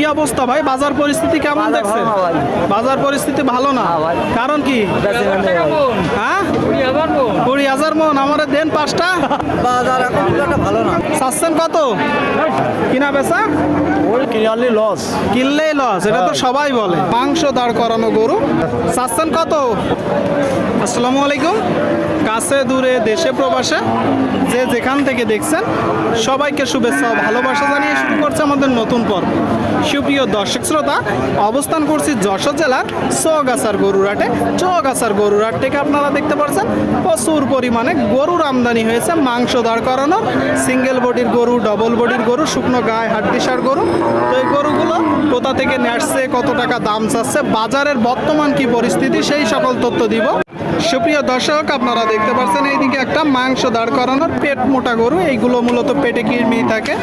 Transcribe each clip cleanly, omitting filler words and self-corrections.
কি অবস্থা ভাই, বাজার পরিস্থিতি কেমন দেখছেন? বাজার পরিস্থিতি ভালো না, কারণ কি? হ্যাঁ 20,000 মন আমারে দেন 5টা। বাজার এখন ভালো না। চাচ্ছেন কত কিনা বেচা? লস, কিনলেই লস, এটা তো সবাই বলে। মাংস দাঁড় করানো গরু চাচ্ছেন কত? আসসালামু আলাইকুম। কাছে দূরে দেশে প্রবাসে যে যেখান থেকে দেখছেন সবাইকে শুভেচ্ছা ও ভালোবাসা জানিয়ে শুরু করছে আমাদের নতুন পর্ব। সুপ্রিয় দর্শক শ্রোতা, অবস্থান করছি যশোর জেলার চৌগাছার গরুরহাটে। চৌগাছার গরুরহাট থেকে আপনারা দেখতে পাচ্ছেন প্রচুর পরিমাণে গরুর আমদানি হয়েছে। মাংস দাঁড় করানো সিঙ্গেল বডির গরু, ডবল বডির গরু, শুকনো গায়ে হাড্ডিসার গরু। তো এই গরুগুলো কোথা থেকে নেসছে, কত টাকা দাম চাচ্ছে, বাজারের বর্তমান কি পরিস্থিতি, সেই সকল তথ্য দিব। সুপ্রিয় দর্শক, আপনারা দেখতে পাচ্ছেন এইদিকে একটা মাংস দাঁড় করানোর পেট মোটা গরু। এইগুলো মূলত পেটে কৃমি থাকে,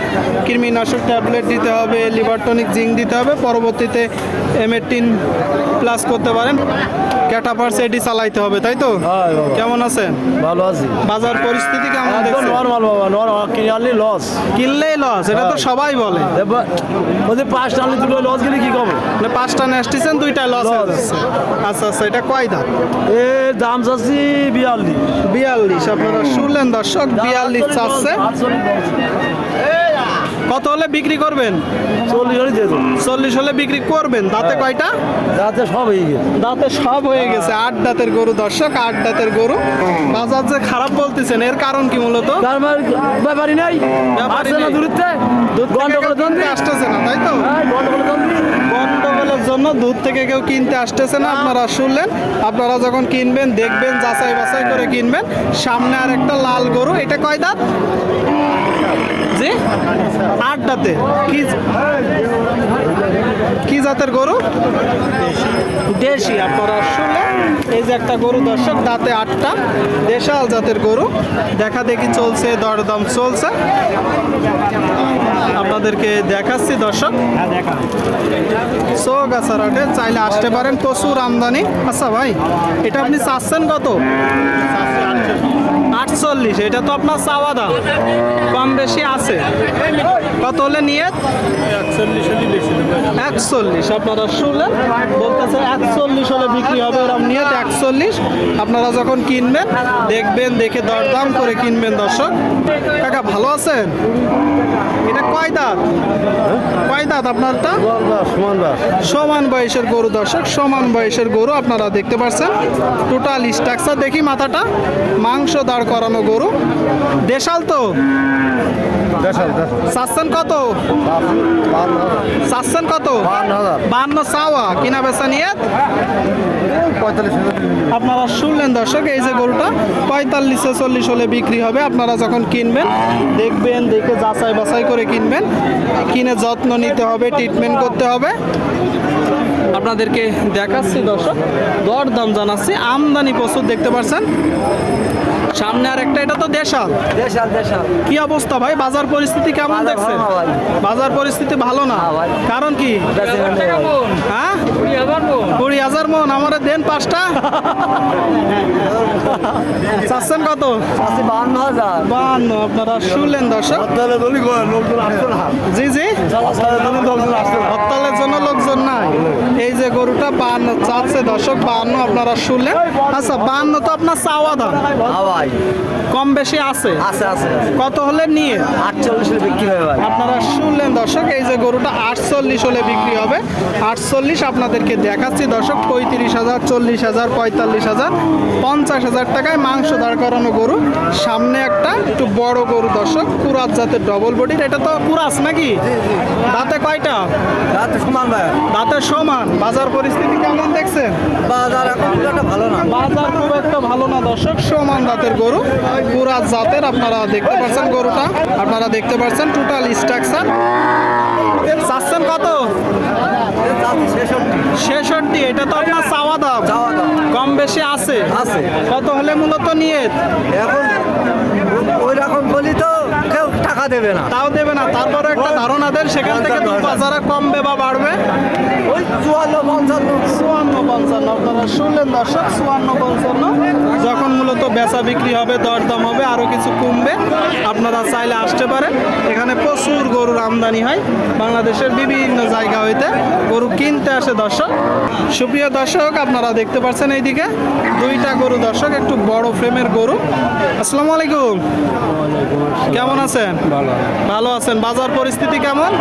কৃমিনাশক ট্যাবলেট দিতে হবে, লিভার টনিক জিঙ্ক দিতে হবে, পরবর্তীতে এমেটিন প্লাস করতে পারেন, ক্যাটাপার্স এটি চালাইতে হবে, তাই তো? কেমন আছেন? ভালো আছি। বাজার পরিস্থিতি কেমন দেখছেন? নরমাল বাবা, নরমাল। কিনলে লস, কিনলেই লস, এটা তো সবাই বলে। ওদের 5টা আনলে 2টা লস গেলে কি করবো? মানে 5টা নেসটিছেন, 2টা লস হয়ে যাচ্ছে। আচ্ছা আচ্ছা, এটা কয় দাম? এ দাম চাচ্ছি 42। আপনারা শুনলেন দর্শক, 42 চাচ্ছে। কত হলে বিক্রি করবেন? 40 হলে দিয়ে দেবো। 40 হলে বিক্রি করবেন। দাঁতে কয়টা? রাতে সব হয়ে গেছে। দাঁতে সব হয়ে গেছে। 8 দাঁতের গরু দর্শক, 8 দাঁতের গরু। বাজার যে খারাপ বলতেছেন, এর কারণ কি মূলত? তার মানে ব্যাপারই নাই, ব্যাপারই আসছে না নেই। দূরত্বে, দুধ গন্ডগোলের জন্য আসতেছে না, তাই তো? গন্ডগোলের জন্য। গন্ডগোলের জন্য দুধ থেকে কেউ কিনতে আসতেছে না। আপনারা শুনলেন, আপনারা যখন কিনবেন দেখবেন, যাচাই বাছাই করে কিনবেন। সামনে আর একটা লাল গরু, এটা কয় দাঁত? জি 8 দাঁতে। কি জাতের গরু? দেশি। আপনারা শুনলেন, এই যে একটা গরু দর্শক, দাঁতে 8টা, দেশাল জাতের গরু। দেখা দেখি চলছে, দরদাম চলছে, আপনাদেরকে দেখাচ্ছি দর্শক। চৌগাছার হাটে চাইলে আসতে পারেন, প্রচুর আমদানি। আচ্ছা ভাই, এটা আপনি চাচ্ছেন কত? 48। এটা তো আপনার চাওয়া দাম, কম বেশি আছে। কত হলে নিয়ে? 41। আপনারা শুনলেন, বলতেছে 41 হলে বিক্রি হবে। এরকম নিয়ে 41। আপনারা যখন কিনবেন দেখবেন, দেখে দরদাম করে কিনবেন দর্শক। কাকা ভালো আছেন? এটা কয় দাঁত? কয় দাঁত আপনারটা? সমান বয়সের গরু দর্শক, সমান বয়সের গরু আপনারা দেখতে পাচ্ছেন। টোটাল স্ট্রাকচার দেখি, মাথাটা মাংস দাঁড় করানো গরু, দেশাল তো। চাচ্ছেন কত? চাচ্ছেন কত? 52 চাওয়া, কিনা বেচা নিয়ে 45। আপনারা শুনলেন দর্শক, এই যে গরুটা 45-40 হলে বিক্রি হবে। আপনারা যখন কিনবেন দেখবেন, দেখে যাচাই বাছাই করে কিনবেন। কিনে যত্ন নিতে হবে, ট্রিটমেন্ট করতে হবে। আপনাদেরকে দেখাচ্ছি দর্শক, দরদাম জানাচ্ছি। আমদানি প্রচুর দেখতে পাচ্ছেন। সামনে আর একটা, এটা তো দেশাল। কি অবস্থা ভাই, বাজার পরিস্থিতি কেমন দেখছেন? বাজার পরিস্থিতি ভালো না, কারণ কি? হ্যাঁ 20,000 মন আমারে দেন 5টা। চাচ্ছেন কত? 52। আপনারা শুনলেন দর্শক। জি জি, হরতালের জন্য লোকজন নাই। এই যে গরুটা 52 চাচ্ছে দর্শক, 52 আপনারা শুনলেন। আচ্ছা 52 তো আপনার চাওয়া দাম, কম বেশি আছে। কত হলে নিয়ে? 48 বিক্রি হবে ভাই। আপনারা শুনলেন দর্শক, এই যে গরুটা 48 হলে বিক্রি হবে। 48 আপনাদেরকে দেখাচ্ছি দর্শক। 35,000, 40,000, 45,000, 50,000 টাকায় মাংস দাঁড় করানো গরু। সামনে একটা একটু বড় গরু দর্শক, কুরাস জাতের ডবল বডির। এটা তো কুরাস নাকি? দাঁতে কয়টা? রাতে সমান ভাই। দাঁতের সমান। বাজার পরিস্থিতি কেমন দেখছেন? বাজার এখন ভালো না। বাজার খুব একটা ভালো না দর্শক। সমান দাঁতের গরু, কুরাস জাতের। আপনারা দেখতে পাচ্ছেন গরুটা, আপনারা দেখতে পাচ্ছেন টোটাল স্ট্রাকচার। চাচ্ছেন কত? 66। এটা তো আপনার চাওয়া দাম, কম বেশি আছে। কত হলে মূলত নিয়ে? এখন ওই রকম বলি তো কেউ টাকা দেবে না, তাও দেবে না। তারপরে একটা ধারণা দেন, সেখান থেকে বাজারে কমবে বা বাড়বে। ওই 54-55। আপনারা শুনলেন দর্শক, 54-55 যখন মূলত বেচা বিক্রি হবে, দরদাম হবে, আরো কিছু কমবে। আপনারা চাইলে আসতে পারেন। এখানে প্রচুর গরুর আমদানি হয় বাংলাদেশের বিভিন্ন জায়গা হইতে। কিনতে আসে দর্শক। সুপ্রিয় দর্শক, আপনারা দেখতে পাচ্ছেন এইদিকে দুইটা গরু দর্শক, একটু বড় ফ্রেমের গরু। আসসালামু আলাইকুম, কেমন আছেন? ভালো আছেন। বাজার পরিস্থিতি কেমন?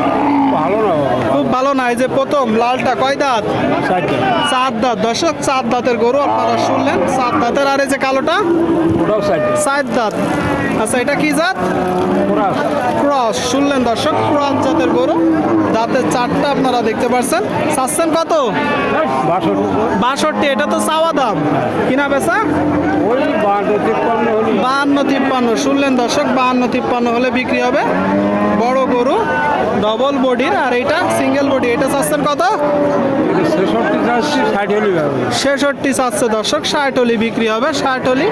ভালো না খুব ভালো না। এই যে প্রথম লালটা কয় দাঁত? চার দাঁত দর্শক, চার দাঁতের গরু আপনারা শুনলেন, চার দাঁতের। আর এই যে কালোটা ওটাও সাইড চার দাঁত। আচ্ছা, এটা কি জাত? ক্রস। শুনলেন দর্শক, ক্রস জাতের গরু, দাঁতের চারটা আপনারা দেখতে পাচ্ছেন। চাচ্ছেন কত? 62। এটা তো চাওয়া দাম, কিনা বেচা ওই 52-53 হলি 52-53। শুনলেন দর্শক, 52-53 হলে বিক্রি হবে। বড় গরু, ডবল বডির। আর এটা সিঙ্গেল বডি। এটা চাচ্ছেন কত? 66 যাচ্ছি 60 হলি 66 চাচ্ছে দর্শক, 60 হলি বিক্রি হবে। 60 হলি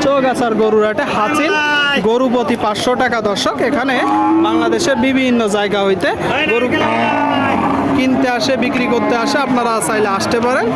চৌগাছার গরুর হাটে হাঁচিল গরু প্রতি 500 টাকা দর্শক। এখানে বাংলাদেশের বিভিন্ন জায়গা হইতে গরু কিনতে আসে, বিক্রি করতে আসে। আপনারা চাইলে আসতে পারেন।